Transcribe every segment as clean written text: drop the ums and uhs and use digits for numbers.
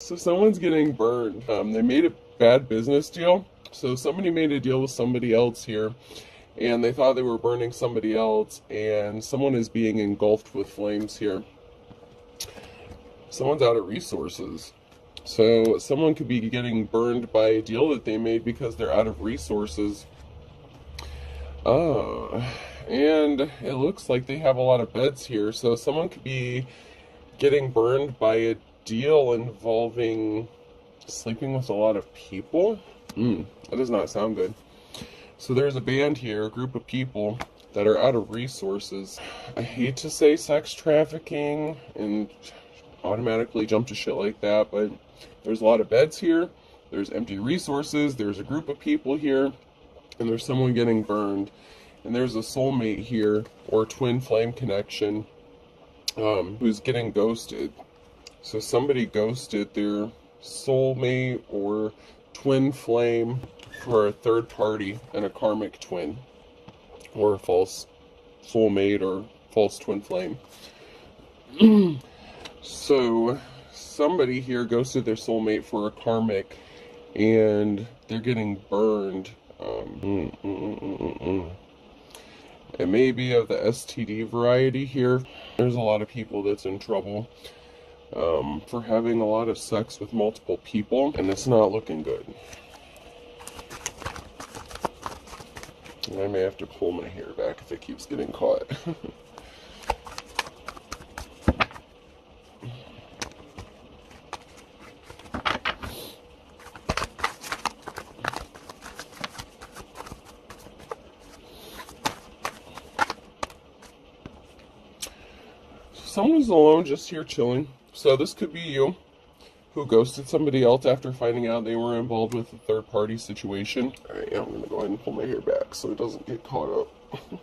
So someone's getting burned. They made a bad business deal. So somebody made a deal with somebody else here, and they thought they were burning somebody else, and someone is being engulfed with flames here. Someone's out of resources. So someone could be getting burned by a deal that they made because they're out of resources. And it looks like they have a lot of beds here. So someone could be getting burned by a deal involving sleeping with a lot of people. That does not sound good. So there's a band here, a group of people that are out of resources. I hate to say sex trafficking and automatically jump to shit like that, but there's a lot of beds here, there's empty resources, there's a group of people here, and there's someone getting burned. And there's a soulmate here, or twin flame connection, who's getting ghosted. So somebody ghosted their soulmate or twin flame for a third party and a karmic twin, or a false soulmate or false twin flame. So somebody here ghosted their soulmate for a karmic, and they're getting burned. It may be of the STD variety here. There's a lot of people that's in trouble for having a lot of sex with multiple people, and it's not looking good. And I may have to pull my hair back if it keeps getting caught. Someone's alone just here chilling. So this could be you, who ghosted somebody else after finding out they were involved with a third party situation. Alright, I'm going to go ahead and pull my hair back so it doesn't get caught up.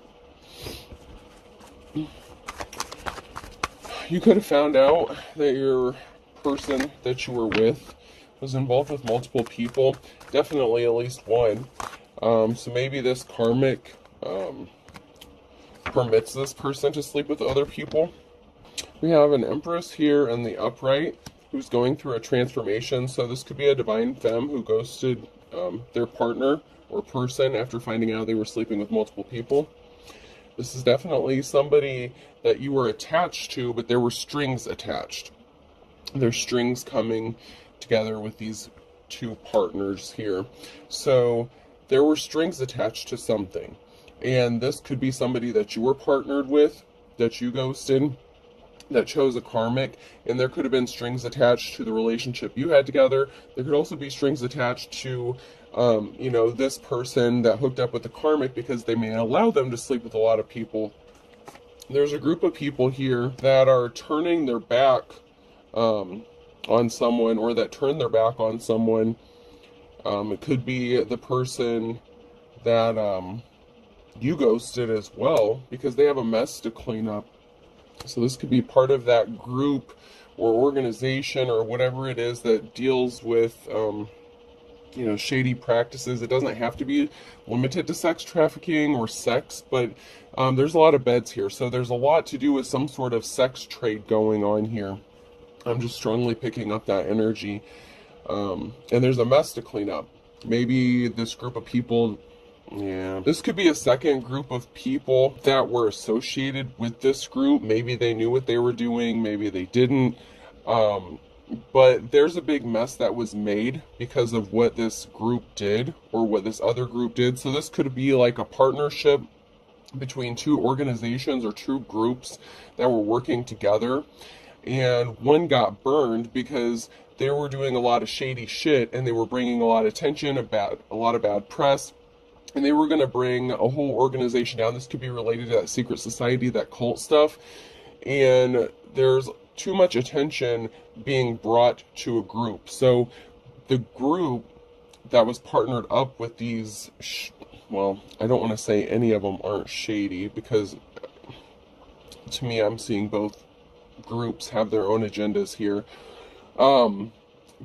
You could have found out that your person that you were with was involved with multiple people. Definitely at least one. So maybe this karmic permits this person to sleep with other people. We have an Empress here in the upright who's going through a transformation. So this could be a divine femme who ghosted their partner or person after finding out they were sleeping with multiple people. This is definitely somebody that you were attached to, but there were strings attached. There's strings coming together with these two partners here. So there were strings attached to something. And this could be somebody that you were partnered with, that you ghosted, that chose a karmic, and there could have been strings attached to the relationship you had together. There could also be strings attached to, this person that hooked up with the karmic because they may allow them to sleep with a lot of people. There's a group of people here that are turning their back on someone, or that turned their back on someone. It could be the person that you ghosted as well, because they have a mess to clean up. So this could be part of that group or organization or whatever it is that deals with, shady practices. It doesn't have to be limited to sex trafficking or sex, but there's a lot of beds here. So there's a lot to do with some sort of sex trade going on here. I'm just strongly picking up that energy. And there's a mess to clean up. Maybe this group of people... Yeah, this could be a second group of people that were associated with this group. Maybe they knew what they were doing, maybe they didn't. But there's a big mess that was made because of what this group did, or what this other group did. So this could be like a partnership between two organizations or two groups that were working together. And one got burned because they were doing a lot of shady shit, and they were bringing a lot of attention, about a lot of bad press. And they were going to bring a whole organization down. This could be related to that secret society, that cult stuff. And there's too much attention being brought to a group. So the group that was partnered up with these, I don't want to say any of them aren't shady, because to me, I'm seeing both groups have their own agendas here.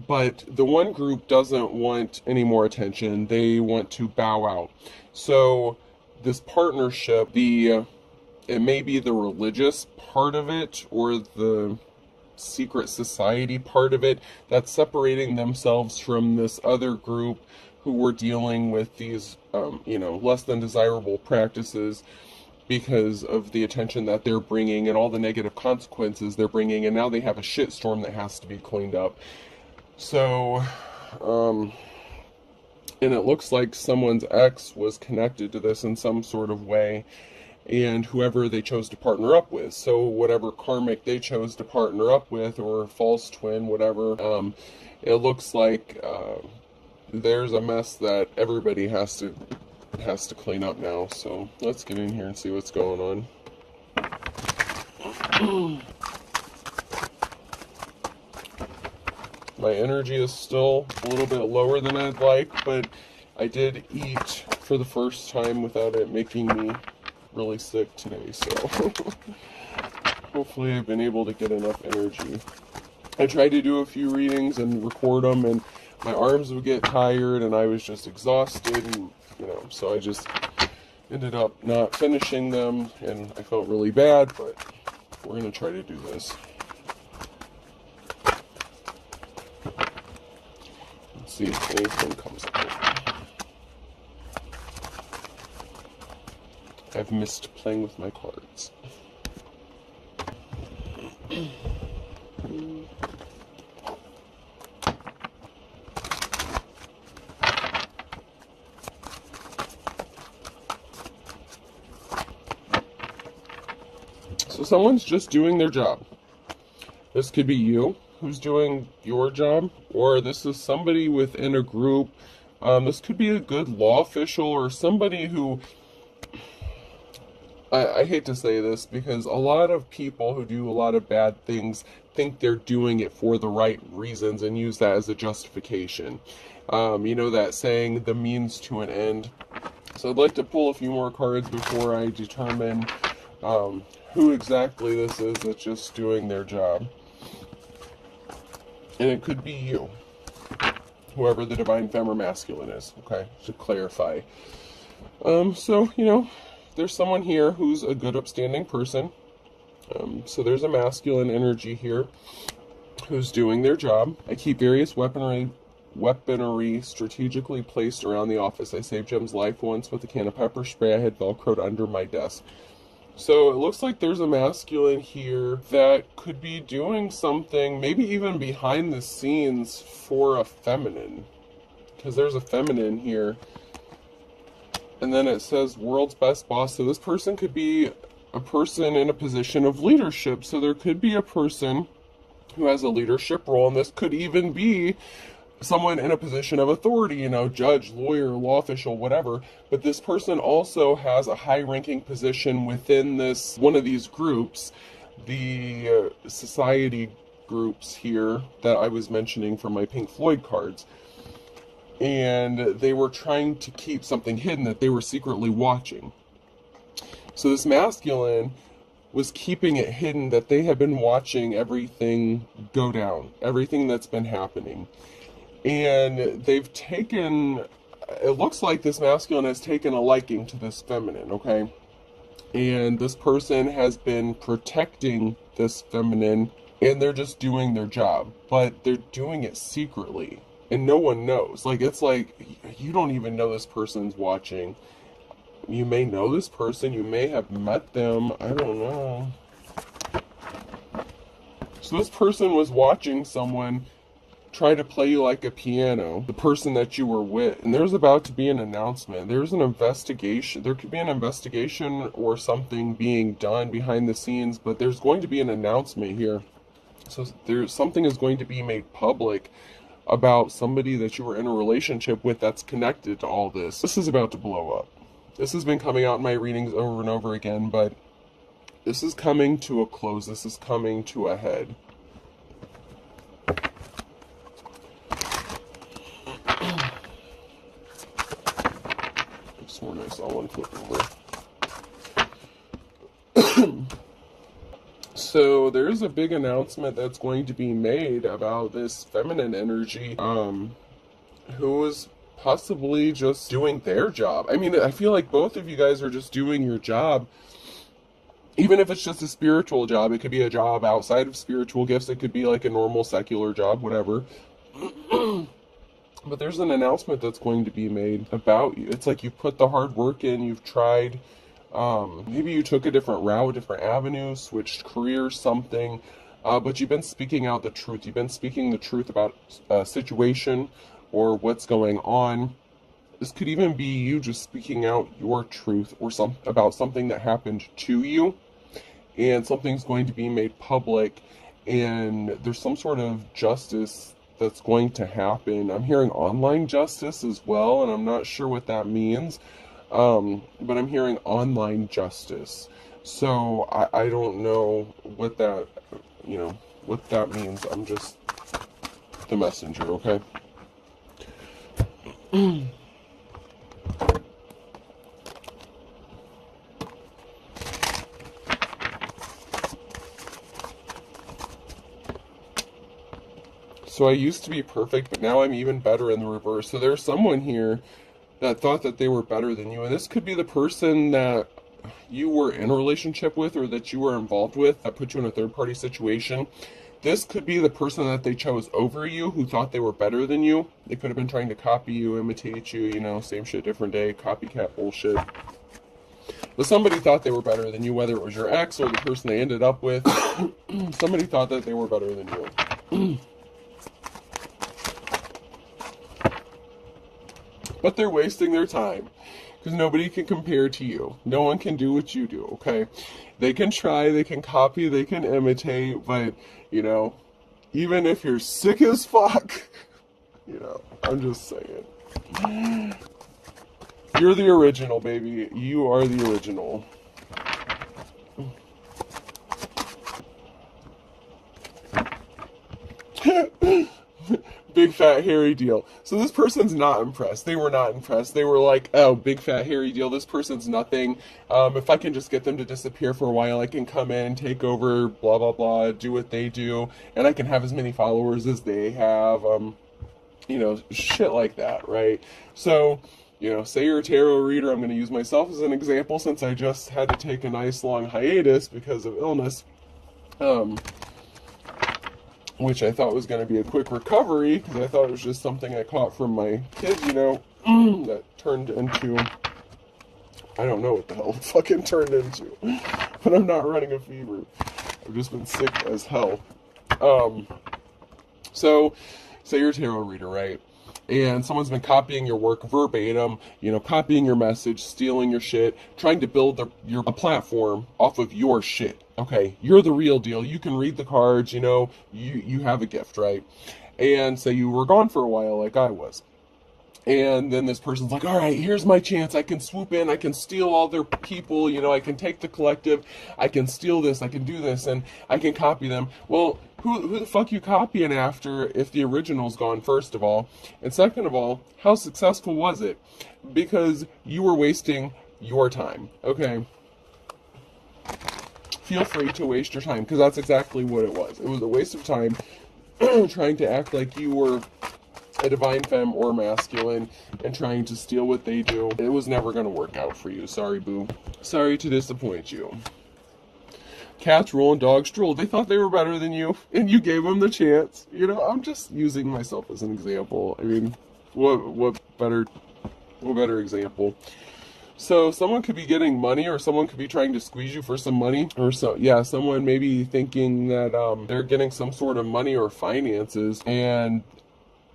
But the one group doesn't want any more attention. They want to bow out. So this partnership, it may be the religious part of it, or the secret society part of it that's separating themselves from this other group who were dealing with these, less than desirable practices because of the attention that they're bringing and all the negative consequences they're bringing, and now they have a shitstorm that has to be cleaned up. So, and it looks like someone's ex was connected to this in some sort of way, and whoever they chose to partner up with. So whatever karmic they chose to partner up with, or false twin, whatever, it looks like there's a mess that everybody has to clean up now. So let's get in here and see what's going on. My energy is still a little bit lower than I'd like, but I did eat for the first time without it making me really sick today, so hopefully I've been able to get enough energy. I tried to do a few readings and record them, and my arms would get tired and I was just exhausted, and so I just ended up not finishing them, and I felt really bad, but we're gonna try to do this. Let's see if anything comes up. I've missed playing with my cards. So someone's just doing their job. This could be you who's doing your job, or this is somebody within a group. This could be a good law official or somebody who, I hate to say this, because a lot of people who do a lot of bad things think they're doing it for the right reasons and use that as a justification. That saying, the means to an end. So I'd like to pull a few more cards before I determine who exactly this is that's just doing their job. And it could be you, whoever the divine femme or masculine is, okay, to clarify. There's someone here who's a good upstanding person. So there's a masculine energy here who's doing their job. I keep various weaponry strategically placed around the office. I saved Jim's life once with a can of pepper spray I had velcroed under my desk. So it looks like there's a masculine here that could be doing something, maybe even behind the scenes, for a feminine. Because there's a feminine here. And then it says world's best boss. So this person could be a person in a position of leadership. So there could be a person who has a leadership role. And this could even be someone in a position of authority, judge, lawyer, law official, whatever. But this person also has a high-ranking position within one of these groups, the society groups here that I was mentioning from my Pink Floyd cards. And they were trying to keep something hidden that they were secretly watching. So this masculine was keeping it hidden that they had been watching everything go down, everything that's been happening. And they've taken, it looks like this masculine has taken a liking to this feminine, okay? And this person has been protecting this feminine, and they're just doing their job. But they're doing it secretly, and no one knows. It's like, you don't even know this person's watching. You may know this person, you may have met them, I don't know. So this person was watching someone try to play you like a piano, the person that you were with. And there's about to be an announcement. There's an investigation. There could be an investigation or something being done behind the scenes, but there's going to be an announcement here. So something is going to be made public about somebody that you were in a relationship with that's connected to all this. This is about to blow up. This has been coming out in my readings over and over again, but this is coming to a close. This is coming to a head. More nice. I want to flip over. So there's a big announcement that's going to be made about this feminine energy, who is possibly just doing their job. I mean, I feel like both of you guys are just doing your job, Even if it's just a spiritual job, it could be a job outside of spiritual gifts. It could be like a normal secular job, whatever. But there's an announcement that's going to be made about you. It's like you put the hard work in, you've tried, maybe you took a different route, different avenue, switched careers, something, but you've been speaking out the truth. You've been speaking the truth about a situation or what's going on. This could even be you just speaking out your truth or about something that happened to you, and something's going to be made public, and there's some sort of justice that's going to happen. I'm hearing online justice as well, and I'm not sure what that means, but I'm hearing online justice. So I don't know what that, what that means. I'm just the messenger, okay? So I used to be perfect, but now I'm even better in the reverse. So there's someone here that thought that they were better than you. And this could be the person that you were in a relationship with or that you were involved with that put you in a third-party situation. This could be the person that they chose over you who thought they were better than you. They could have been trying to copy you, imitate you, same shit, different day, copycat bullshit. But somebody thought they were better than you, whether it was your ex or the person they ended up with. Somebody thought that they were better than you. But they're wasting their time because nobody can compare to you. No one can do what you do, okay? They can try, they can copy, they can imitate, but, even if you're sick as fuck, I'm just saying. You're the original, baby. You are the original. Big fat hairy deal. So this person's not impressed. They were not impressed. They were like, oh, big fat hairy deal. This person's nothing. If I can just get them to disappear for a while, I can come in, take over, blah, blah, blah, do what they do, and I can have as many followers as they have. Shit like that, right? So, say you're a tarot reader. I'm going to use myself as an example since I just had to take a nice long hiatus because of illness. Which I thought was going to be a quick recovery, because I thought it was just something I caught from my kids, that turned into, I don't know what the hell it fucking turned into, but I'm not running a fever. I've just been sick as hell. So, say you're a tarot reader, right? And someone's been copying your work verbatim, copying your message, stealing your shit, trying to build a platform off of your shit. Okay, you're the real deal. You can read the cards, you have a gift, right? And say you were gone for a while like I was. And then this person's like, all right, here's my chance. I can swoop in. I can steal all their people. I can take the collective. I can steal this. I can do this. And I can copy them. Well, who the fuck you copying after if the original's gone, first of all? And second of all, how successful was it? Because you were wasting your time, okay? Feel free to waste your time, because that's exactly what it was. It was a waste of time trying to act like you were a divine femme or masculine and trying to steal what they do. It was never going to work out for you. Sorry, boo. Sorry to disappoint you. Cats roll and dogs drool. They thought they were better than you, and you gave them the chance. I'm just using myself as an example. I mean, what better example? So someone could be getting money, or someone could be trying to squeeze you for some money, or someone may be thinking that they're getting some sort of money or finances, and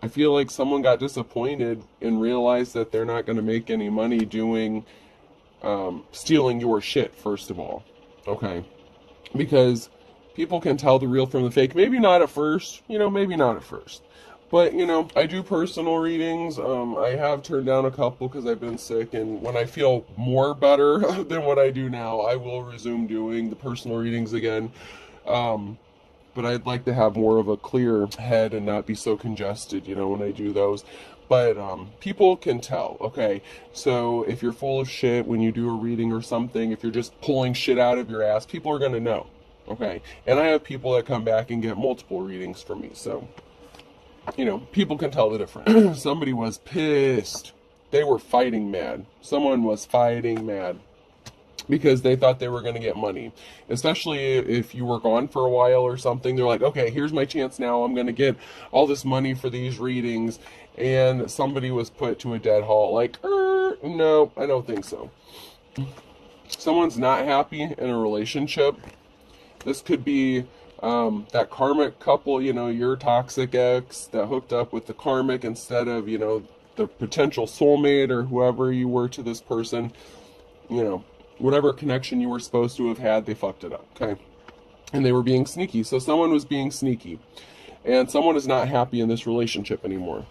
I feel like someone got disappointed and realized that they're not going to make any money doing stealing your shit, first of all, okay? Because people can tell the real from the fake. Maybe not at first, maybe not at first. But, I do personal readings. I have turned down a couple because I've been sick. And when I feel more better than what I do now, I will resume doing the personal readings again. But I'd like to have more of a clear head and not be so congested, when I do those. But people can tell, okay? So if you're full of shit when you do a reading or something, if you're just pulling shit out of your ass, people are going to know, okay? And I have people that come back and get multiple readings from me, so, people can tell the difference. Somebody was pissed. They were fighting mad. Someone was fighting mad. because they thought they were going to get money. Especially if you were gone for a while or something, they're like, okay, here's my chance now. I'm going to get all this money for these readings. And somebody was put to a dead halt. Like, no, I don't think so. Someone's not happy in a relationship. This could be that karmic couple, you know, your toxic ex that hooked up with the karmic instead of, you know, the potential soulmate or whoever you were to this person. You know, whatever connection you were supposed to have had, they fucked it up, okay? And they were being sneaky. So someone was being sneaky. And someone is not happy in this relationship anymore.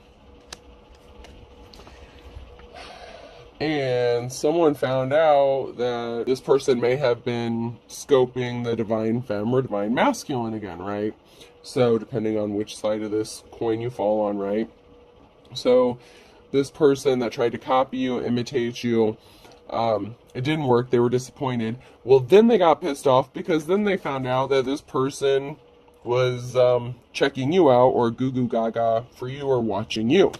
And someone found out that this person may have been scoping the divine femme or divine masculine again, right? So depending on which side of this coin you fall on, right? So this person that tried to copy you, imitate you, it didn't work. They were disappointed. Well, then they got pissed off because then they found out that this person was checking you out or goo goo gaga for you or watching you.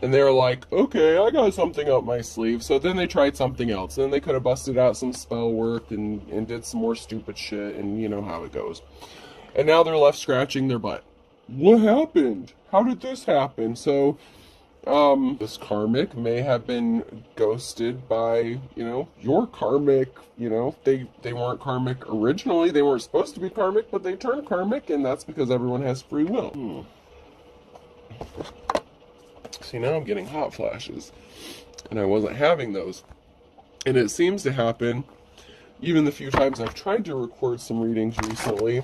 And they were like, okay, I got something up my sleeve. So then they tried something else. Then they could have busted out some spell work and did some more stupid shit. And you know how it goes. And now they're left scratching their butt. What happened? How did this happen? So this karmic may have been ghosted by, you know, your karmic. You know, they weren't karmic originally. They weren't supposed to be karmic, but they turned karmic. And that's because everyone has free will. See, now I'm getting hot flashes, and I wasn't having those. And it seems to happen, even the few times I've tried to record some readings recently,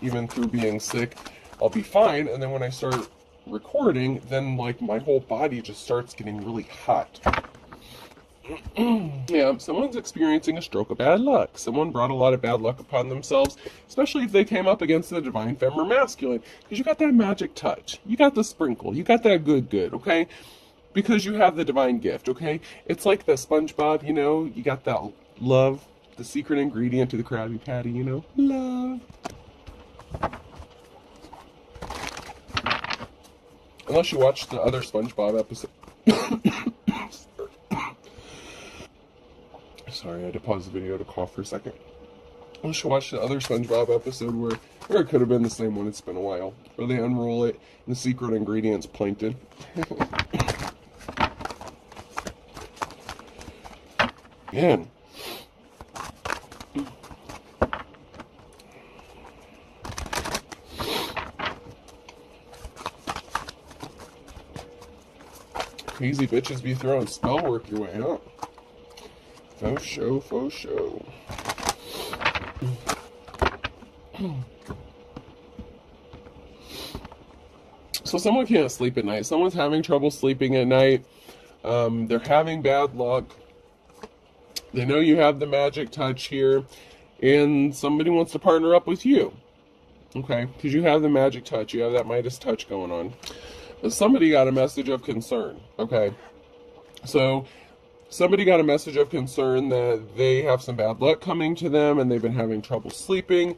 even through being sick, I'll be fine, and then when I start recording, then like my whole body just starts getting really hot. Yeah, someone's experiencing a stroke of bad luck. Someone brought a lot of bad luck upon themselves, especially if they came up against the divine femme or masculine, because you got that magic touch. You got the sprinkle. You got that good, okay? Because you have the divine gift, okay? It's like the SpongeBob, you know? You got that love, the secret ingredient to the Krabby Patty, you know? Love. Unless you watch the other SpongeBob episode. Sorry, I had to pause the video to cough for a second. I should watch the other SpongeBob episode where it could have been the same one. It's been a while. Where they unroll it and the secret ingredient's plankton. Man. Crazy bitches be throwing spell work your way, huh? Faux show, faux show. So someone can't sleep at night. Someone's having trouble sleeping at night. They're having bad luck. They know you have the magic touch here. And somebody wants to partner up with you. Okay? Because you have the magic touch. You have that Midas touch going on. But somebody got a message of concern. Okay? So somebody got a message of concern that they have some bad luck coming to them and they've been having trouble sleeping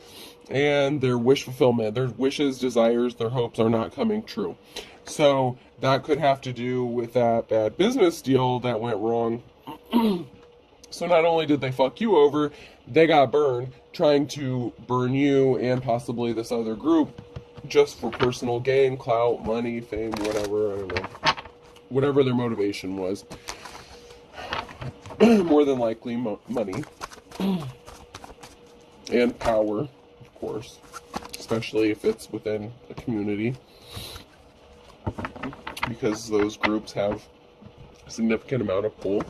and their wish fulfillment, their wishes, desires, their hopes are not coming true. So that could have to do with that bad business deal that went wrong. So not only did they fuck you over, they got burned trying to burn you and possibly this other group just for personal gain, clout, money, fame, whatever, I don't know. Whatever their motivation was. More than likely money and power, of course, especially if it's within a community, because those groups have a significant amount of pull.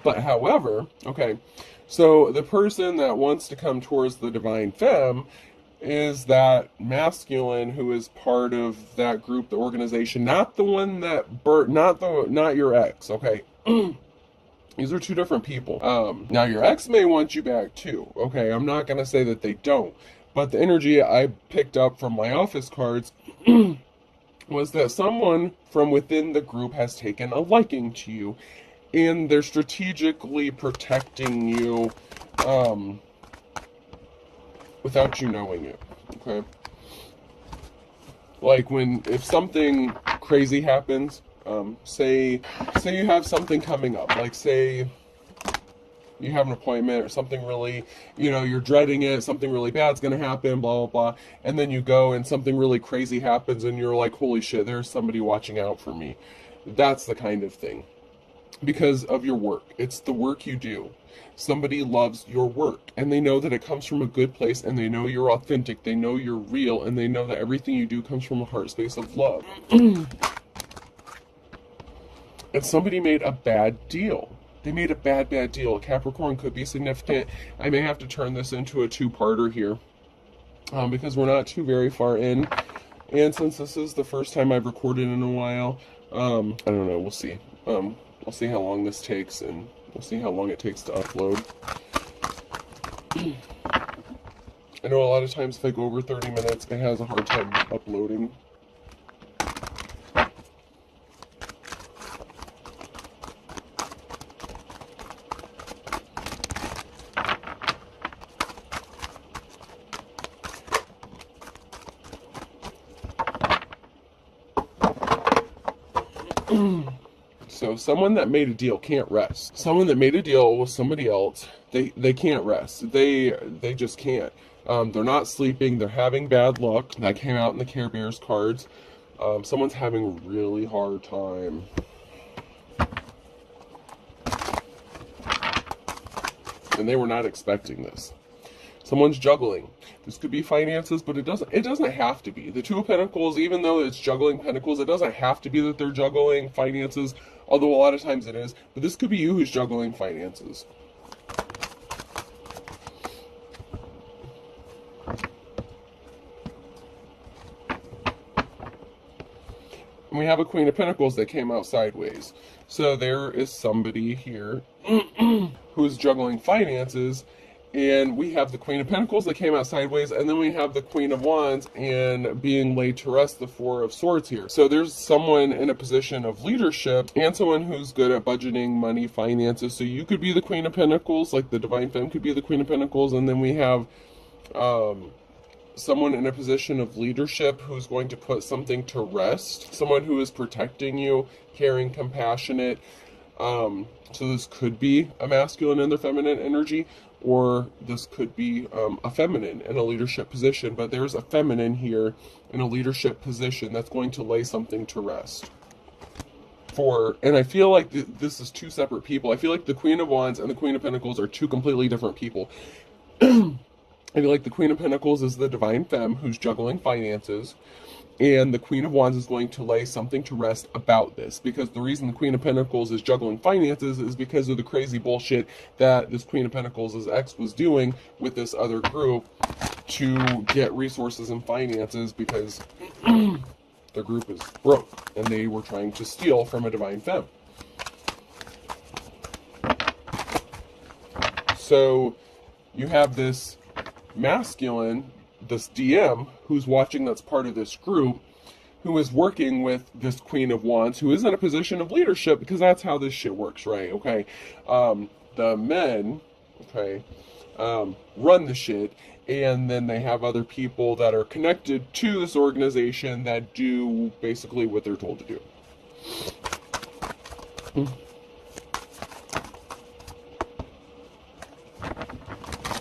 But however, okay, so the person that wants to come towards the divine femme is that masculine who is part of that group, the organization, not the one that not your ex, okay? These are two different people. Now your ex may want you back too, okay? I'm not gonna say that they don't, but the energy I picked up from my office cards was that someone from within the group has taken a liking to you, and they're strategically protecting you, without you knowing it, okay? Like if something crazy happens. Say you have something coming up, like say you have an appointment or something really, you're dreading it, something really bad's going to happen, blah, blah, blah. And then you go and something really crazy happens and you're like, holy shit, there's somebody watching out for me. That's the kind of thing. Because of your work. It's the work you do. Somebody loves your work and they know that it comes from a good place and they know you're authentic. They know you're real and they know that everything you do comes from a heart space of love. And somebody made a bad deal. They made a bad deal. Capricorn could be significant. I may have to turn this into a two-parter here because we're not too very far in. And since this is the first time I've recorded in a while, I don't know. We'll see. We'll see how long this takes, and we'll see how long it takes to upload. I know a lot of times if I go over 30 minutes, it has a hard time uploading. So someone that made a deal can't rest. Someone that made a deal with somebody else, they can't rest. They just can't. They're not sleeping. They're having bad luck. That came out in the Care Bears cards. Someone's having a really hard time. And they were not expecting this. Someone's juggling. This could be finances, but it doesn't have to be. The Two of Pentacles, even though it's juggling pentacles, it doesn't have to be that they're juggling finances, although a lot of times it is. But this could be you who's juggling finances. And we have a Queen of Pentacles that came out sideways. So there is somebody here who's juggling finances. And we have the Queen of Pentacles that came out sideways, and then we have the Queen of Wands and being laid to rest, the Four of Swords here. So there's someone in a position of leadership and someone who's good at budgeting money, finances. So you could be the Queen of Pentacles, like the Divine Femme could be the Queen of Pentacles, and then we have someone in a position of leadership who's going to put something to rest, someone who is protecting you, caring, compassionate. So this could be a masculine and their feminine energy, or this could be a feminine in a leadership position, but there's a feminine here in a leadership position that's going to lay something to rest. And I feel like this is two separate people. I feel like the Queen of Wands and the Queen of Pentacles are two completely different people. I feel like the Queen of Pentacles is the Divine Femme who's juggling finances, and the Queen of Wands is going to lay something to rest about this, because the reason the Queen of Pentacles is juggling finances is because of the crazy bullshit that this Queen of Pentacles' ex was doing with this other group to get resources and finances, because the group is broke and they were trying to steal from a Divine Femme. So you have this masculine, this DM, who's watching, that's part of this group, who is working with this Queen of Wands, who is in a position of leadership, because that's how this shit works, right? Okay. The men, okay, run the shit, and then they have other people that are connected to this organization that do basically what they're told to do.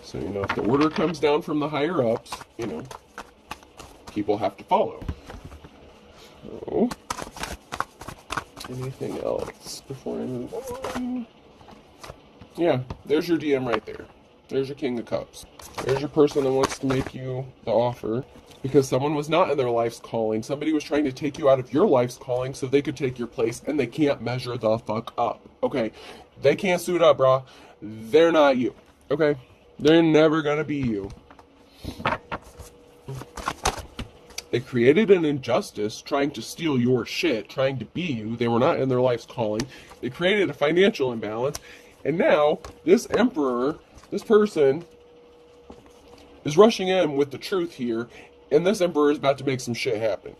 So, if the order comes down from the higher ups, people have to follow. So, anything else before I move on? Yeah, there's your DM right there. There's your King of Cups. There's your person that wants to make you the offer because someone was not in their life's calling. Somebody was trying to take you out of your life's calling so they could take your place, and they can't measure the fuck up. Okay? They can't suit up, brah. They're not you. Okay? They're never gonna be you. They created an injustice trying to steal your shit, trying to be you. They were not in their life's calling. They created a financial imbalance. And now, this emperor, this person, is rushing in with the truth here. And this emperor is about to make some shit happen.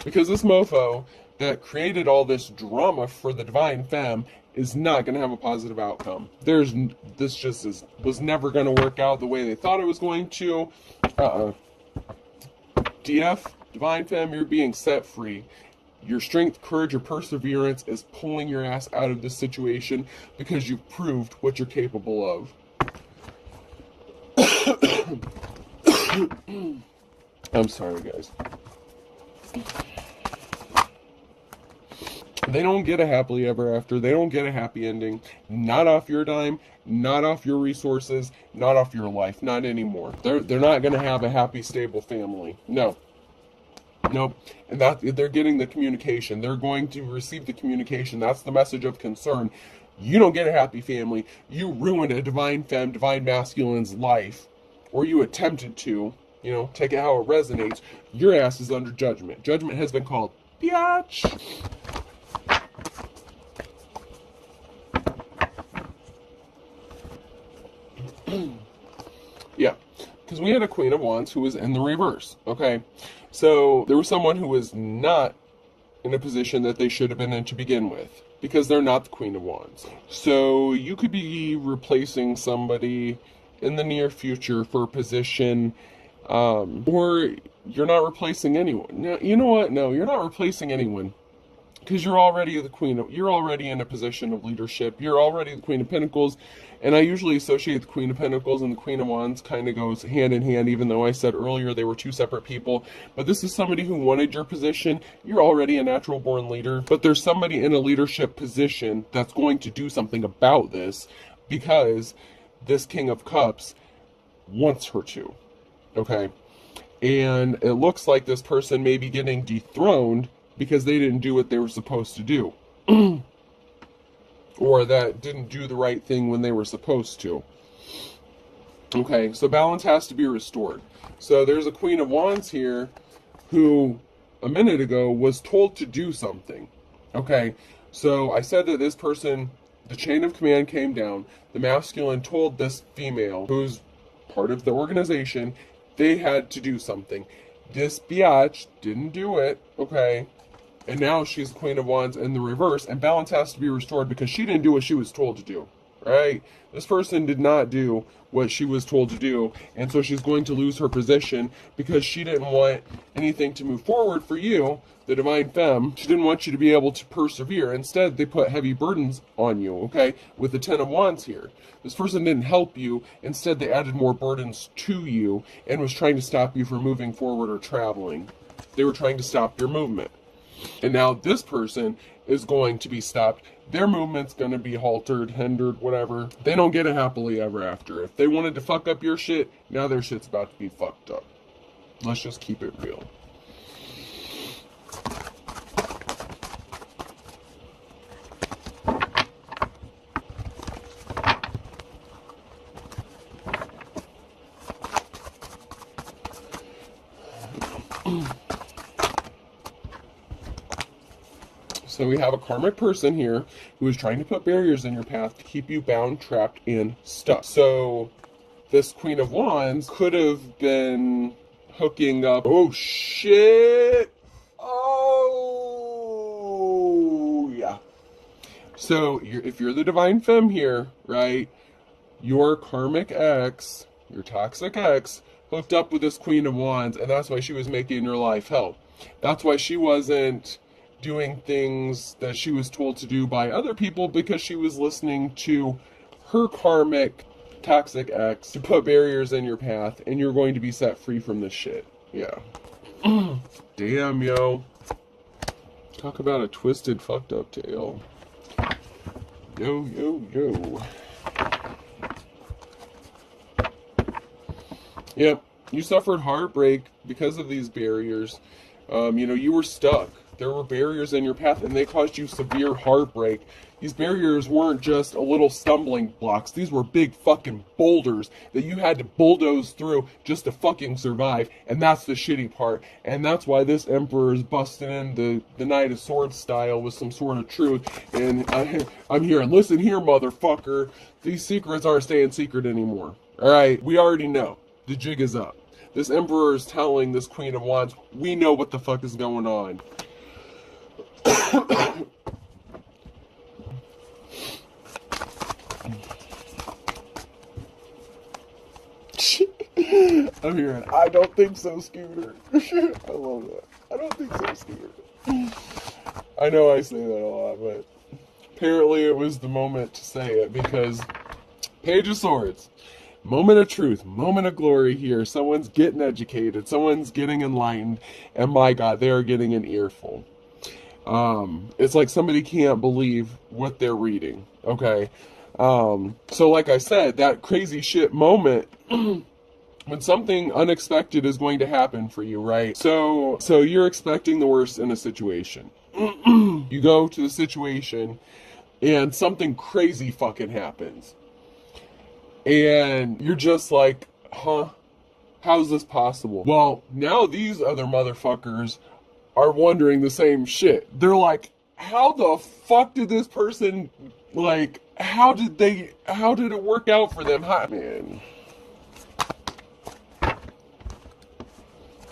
Because this mofo that created all this drama for the Divine Femme is not going to have a positive outcome. This just was never going to work out the way they thought it was going to. DF, Divine Femme, you're being set free. Your strength, courage, your perseverance is pulling your ass out of this situation because you've proved what you're capable of. I'm sorry, guys. They don't get a happily ever after. They don't get a happy ending. Not off your dime, not off your resources, not off your life. Not anymore. They're not going to have a happy, stable family. No. Nope. And that they're getting the communication. They're going to receive the communication. That's the message of concern. You don't get a happy family. You ruined a divine femme, divine masculine's life. Or you attempted to. You know, take it how it resonates. Your ass is under judgment. Judgment has been called. Biatch. Yeah, because we had a Queen of Wands who was in the reverse, okay? So there was someone who was not in a position that they should have been in to begin with, because they're not the Queen of Wands. So you could be replacing somebody in the near future for a position, or you're not replacing anyone. Now, you know what? No, you're not replacing anyone. Because you're already the you're already in a position of leadership. You're already the Queen of Pentacles. And I usually associate the Queen of Pentacles and the Queen of Wands kind of goes hand in hand, even though I said earlier they were two separate people. But this is somebody who wanted your position. You're already a natural born leader. But there's somebody in a leadership position that's going to do something about this because this King of Cups wants her to. Okay? And it looks like this person may be getting dethroned because they didn't do what they were supposed to do. Or that didn't do the right thing when they were supposed to. Okay, so balance has to be restored. So there's a Queen of Wands here who, a minute ago, was told to do something. Okay, so I said that this person, the chain of command came down. The masculine told this female, who's part of the organization, they had to do something. This biatch didn't do it, okay? And now she's the Queen of Wands in the reverse, and balance has to be restored because she didn't do what she was told to do, right? This person did not do what she was told to do, and so she's going to lose her position because she didn't want anything to move forward for you, the Divine Femme. She didn't want you to be able to persevere. Instead, they put heavy burdens on you, okay, with the Ten of Wands here. This person didn't help you. Instead, they added more burdens to you and was trying to stop you from moving forward or traveling. They were trying to stop your movement. And now this person is going to be stopped. Their movement's going to be halted, hindered, whatever. They don't get a happily ever after. If they wanted to fuck up your shit, now their shit's about to be fucked up. Let's just keep it real. So we have a karmic person here who is trying to put barriers in your path to keep you bound, trapped, and stuck. So this Queen of Wands could have been hooking up. Oh, shit. Oh, yeah. So if you're the Divine Femme here, right, your karmic ex, your toxic ex, hooked up with this Queen of Wands, and that's why she was making your life hell. That's why she wasn't doing things that she was told to do by other people, because she was listening to her karmic toxic ex to put barriers in your path, and you're going to be set free from this shit. Yeah. Damn, yo. Talk about a twisted, fucked up tale. Yo, yo, yo. Yep. You suffered heartbreak because of these barriers. You were stuck. There were barriers in your path, and they caused you severe heartbreak. These barriers weren't just a little stumbling blocks. These were big fucking boulders that you had to bulldoze through just to fucking survive. And that's the shitty part. And that's why this Emperor is busting in the Knight of Swords style with some sort of truth. And I'm hearing, listen here, motherfucker. These secrets aren't staying secret anymore. Alright, we already know. The jig is up. This Emperor is telling this Queen of Wands, we know what the fuck is going on. I'm hearing, I don't think so, Scooter. I love that. I don't think so, Scooter. I know I say that a lot, but apparently it was the moment to say it, because Page of Swords, moment of truth, moment of glory here. Someone's getting educated, someone's getting enlightened, and my God, they are getting an earful. It's like somebody can't believe what they're reading, okay? So like I said, that crazy shit moment, when something unexpected is going to happen for you, right? So you're expecting the worst in a situation. You go to the situation and something crazy fucking happens. And you're just like, huh? How's this possible? Well, now these other motherfuckers are wondering the same shit. They're like, how the fuck did this person, like, how did it work out for them? Hi, man.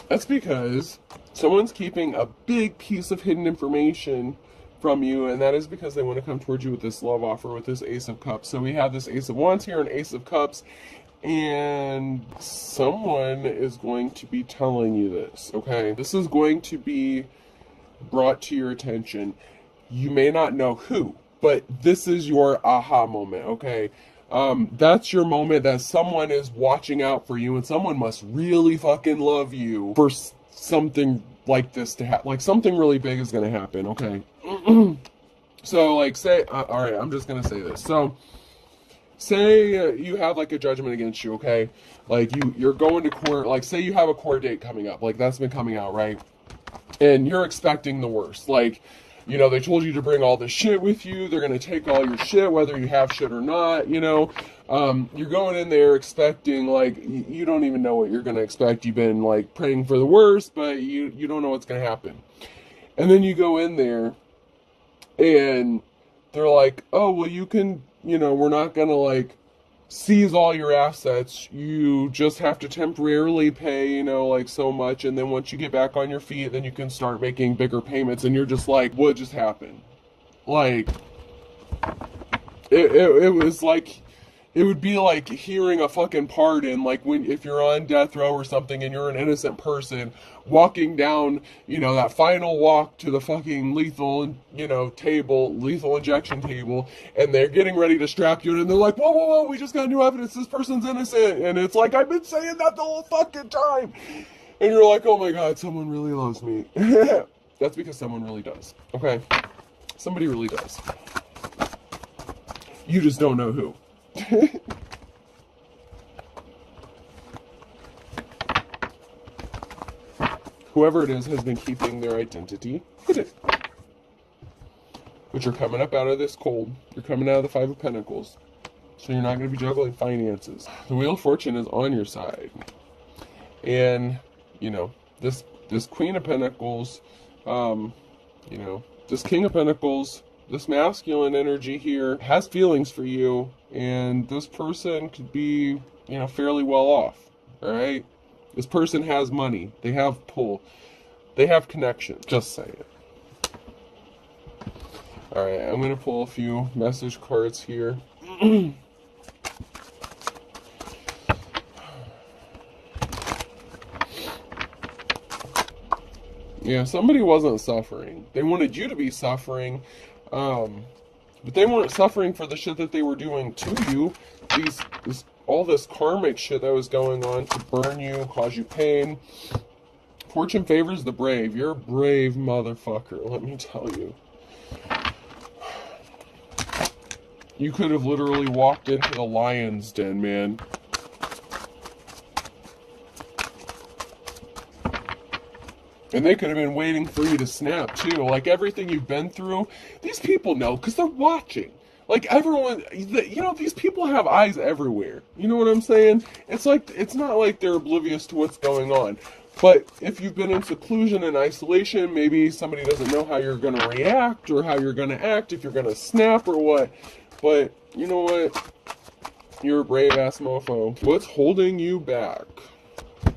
That's because someone's keeping a big piece of hidden information from you, and that is because they want to come towards you with this love offer, with this Ace of Cups. So we have this Ace of Wands here and Ace of Cups, and someone is going to be telling you this, okay? This is going to be brought to your attention. You may not know who, but this is your aha moment, okay? That's your moment that someone is watching out for you, and someone must really fucking love you for something like this to happen. Like, something really big is going to happen, okay? So, like, say, alright, I'm just going to say this. So, say you have, like, a judgment against you, okay? Like, you're going to court, like, say you have a court date coming up. Like, that's been coming out, right? And you're expecting the worst. Like, you know, they told you to bring all this shit with you. They're going to take all your shit, whether you have shit or not, you know. You're going in there expecting, like, you don't even know what you're going to expect. You've been, like, praying for the worst, but you don't know what's going to happen. And then you go in there, and they're like, oh, well, you can, you know, we're not going to, like, seize all your assets. You just have to temporarily pay, you know, like, so much, and then once you get back on your feet, then you can start making bigger payments. And you're just like, what just happened? Like, it was like, it would be like hearing a fucking pardon, like if you're on death row or something and you're an innocent person walking down, you know, that final walk to the fucking lethal, you know, table, lethal injection table, and they're getting ready to strap you in, and they're like, whoa, whoa, whoa, we just got new evidence, this person's innocent. And it's like, I've been saying that the whole fucking time. And you're like, oh my God, someone really loves me. That's because someone really does, okay? Somebody really does. You just don't know who. Whoever it is has been keeping their identity hidden. But you're coming up out of this cold. You're coming out of the Five of Pentacles. So you're not going to be juggling finances. The Wheel of Fortune is on your side. And, you know, this Queen of Pentacles, you know, this King of Pentacles, this masculine energy here has feelings for you, and this person could be, you know, fairly well off, all right? This person has money. They have pull. They have connection. Just say it. All right, I'm going to pull a few message cards here. Yeah, somebody wasn't suffering. They wanted you to be suffering. But they weren't suffering for the shit that they were doing to you. All this karmic shit that was going on to burn you, cause you pain. Fortune favors the brave. You're a brave motherfucker, let me tell you. You could have literally walked into the lion's den, man. And they could have been waiting for you to snap, too. Like, everything you've been through, these people know, because they're watching. Like, everyone, you know, these people have eyes everywhere. You know what I'm saying? It's like, it's not like they're oblivious to what's going on. But if you've been in seclusion and isolation, maybe somebody doesn't know how you're going to react or how you're going to act, if you're going to snap or what. But, you know what? You're a brave-ass mofo. What's holding you back?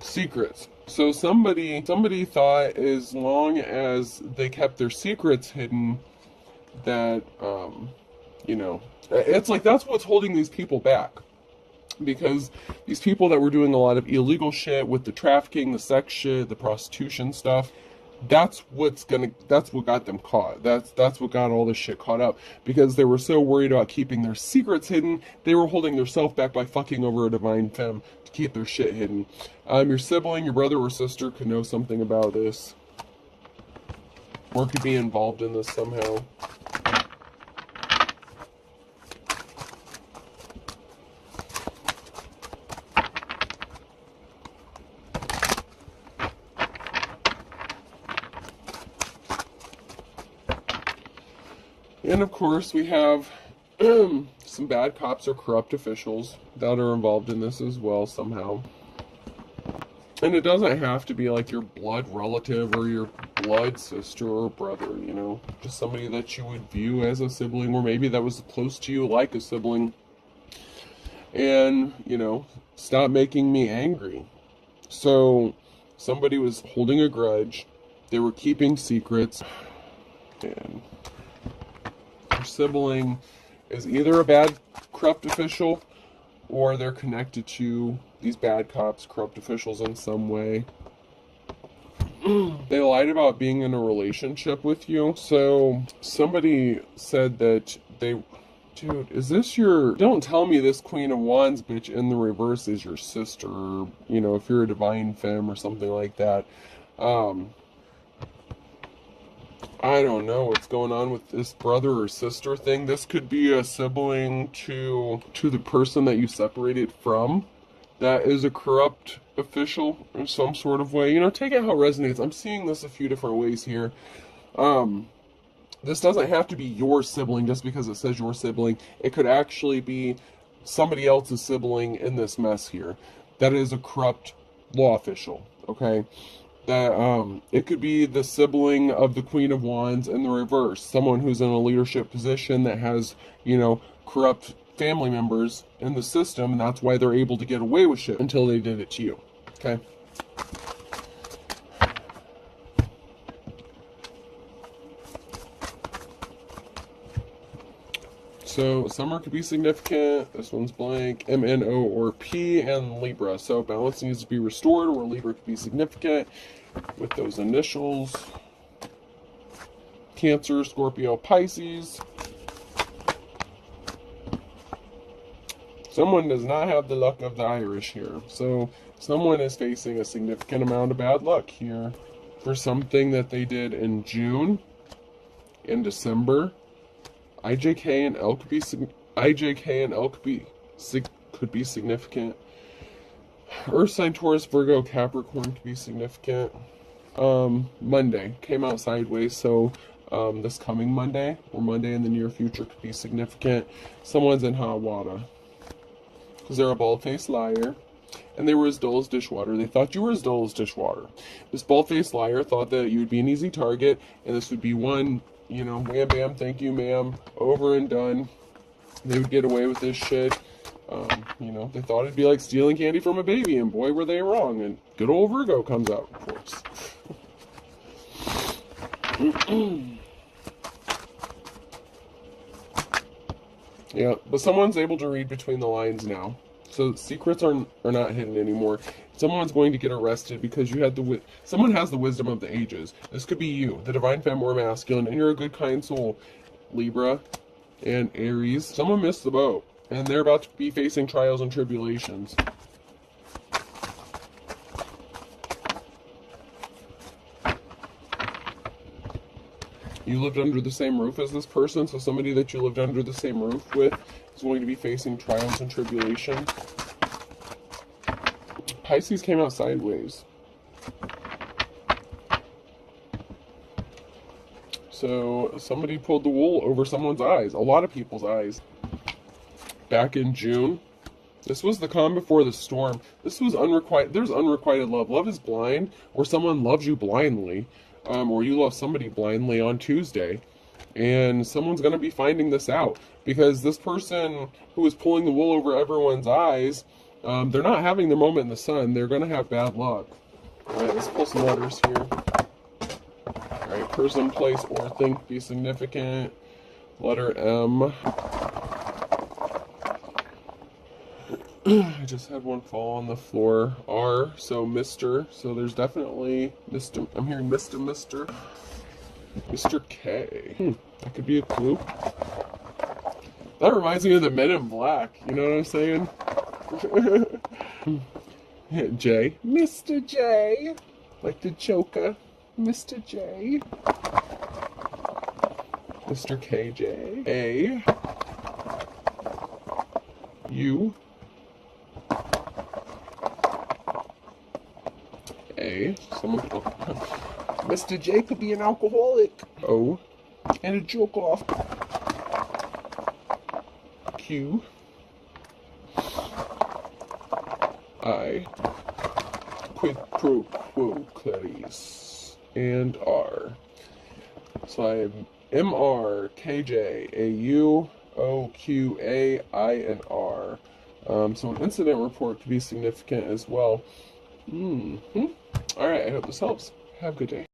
Secrets. So somebody thought as long as they kept their secrets hidden, that, you know, it's like that's what's holding these people back. because these people that were doing a lot of illegal shit with the trafficking, the sex shit, the prostitution stuff, that's what got them caught. That's what got all this shit caught up, because they were so worried about keeping their secrets hidden, they were holding themselves back by fucking over a divine femme to keep their shit hidden. Your sibling, your brother or sister could know something about this, or could be involved in this somehow. And of course, we have some bad cops or corrupt officials that are involved in this as well somehow. And it doesn't have to be like your blood relative or your blood sister or brother, you know, just somebody that you would view as a sibling, or maybe that was close to you like a sibling. And, you know, stop making me angry. So somebody was holding a grudge, they were keeping secrets, and sibling is either a bad corrupt official, or they're connected to these bad cops, corrupt officials in some way. They lied about being in a relationship with you. So somebody said that dude, is this your, don't tell me this Queen of Wands bitch in the reverse is your sister, or, you know, if you're a divine femme or something like that. I don't know what's going on with this brother or sister thing. This could be a sibling to the person that you separated from that is a corrupt official in some sort of way. You know, take it how it resonates. I'm seeing this a few different ways here. This doesn't have to be your sibling just because it says your sibling. It could actually be somebody else's sibling in this mess here that is a corrupt law official, okay? That it could be the sibling of the Queen of Wands in the reverse, someone who's in a leadership position that has, you know, corrupt family members in the system, and that's why they're able to get away with shit until they did it to you. Okay. So summer could be significant. This one's blank. MNO or P, and Libra. So balance needs to be restored, or Libra could be significant with those initials. Cancer, Scorpio, Pisces. Someone does not have the luck of the Irish here. So someone is facing a significant amount of bad luck here for something that they did in June, in December. IJK and L could be could be significant. Earth sign, Taurus, Virgo, Capricorn could be significant. Monday came out sideways, so this coming Monday or Monday in the near future could be significant. Someone's in hot water because they're a bald-faced liar, and they were as dull as dishwater. They thought you were as dull as dishwater. This bald-faced liar thought that you would be an easy target, and this would be one, you know, wham bam, thank you ma'am, over and done. They would get away with this shit. You know, they thought it'd be like stealing candy from a baby, and boy were they wrong, and good old Virgo comes out, of course. Yeah, but someone's able to read between the lines now. So secrets are not hidden anymore. Someone's going to get arrested because you had someone has the wisdom of the ages. This could be you, the divine femme or masculine, and you're a good, kind soul, Libra and Aries. Someone missed the boat, and they're about to be facing trials and tribulations. You lived under the same roof as this person, so somebody that you lived under the same roof with is going to be facing trials and tribulation. Pisces came out sideways. So somebody pulled the wool over someone's eyes, a lot of people's eyes. Back in June, this was the calm before the storm. This was unrequited. There's unrequited love. Love is blind, or someone loves you blindly, or you love somebody blindly on Tuesday. And someone's going to be finding this out, because this person who was pulling the wool over everyone's eyes, they're not having their moment in the sun. They're going to have bad luck. All right, let's pull some letters here. All right, person, place, or thing be significant. Letter M. I just had one fall on the floor. R, so Mr. So there's definitely Mr. I'm hearing Mr. K. That could be a clue. That reminds me of the Men in Black. You know what I'm saying? J. Mr. J. Like the Joker. Mr. J. Mr. KJ. A. U. A. Someone. Mr. J could be an alcoholic. O. And a joke off. Q. I. Quid pro quo, Clarice. And R. So I have M, R, K, J, A, U, O, Q, A, I, and R. So an incident report could be significant as well. Alright, I hope this helps. Have a good day.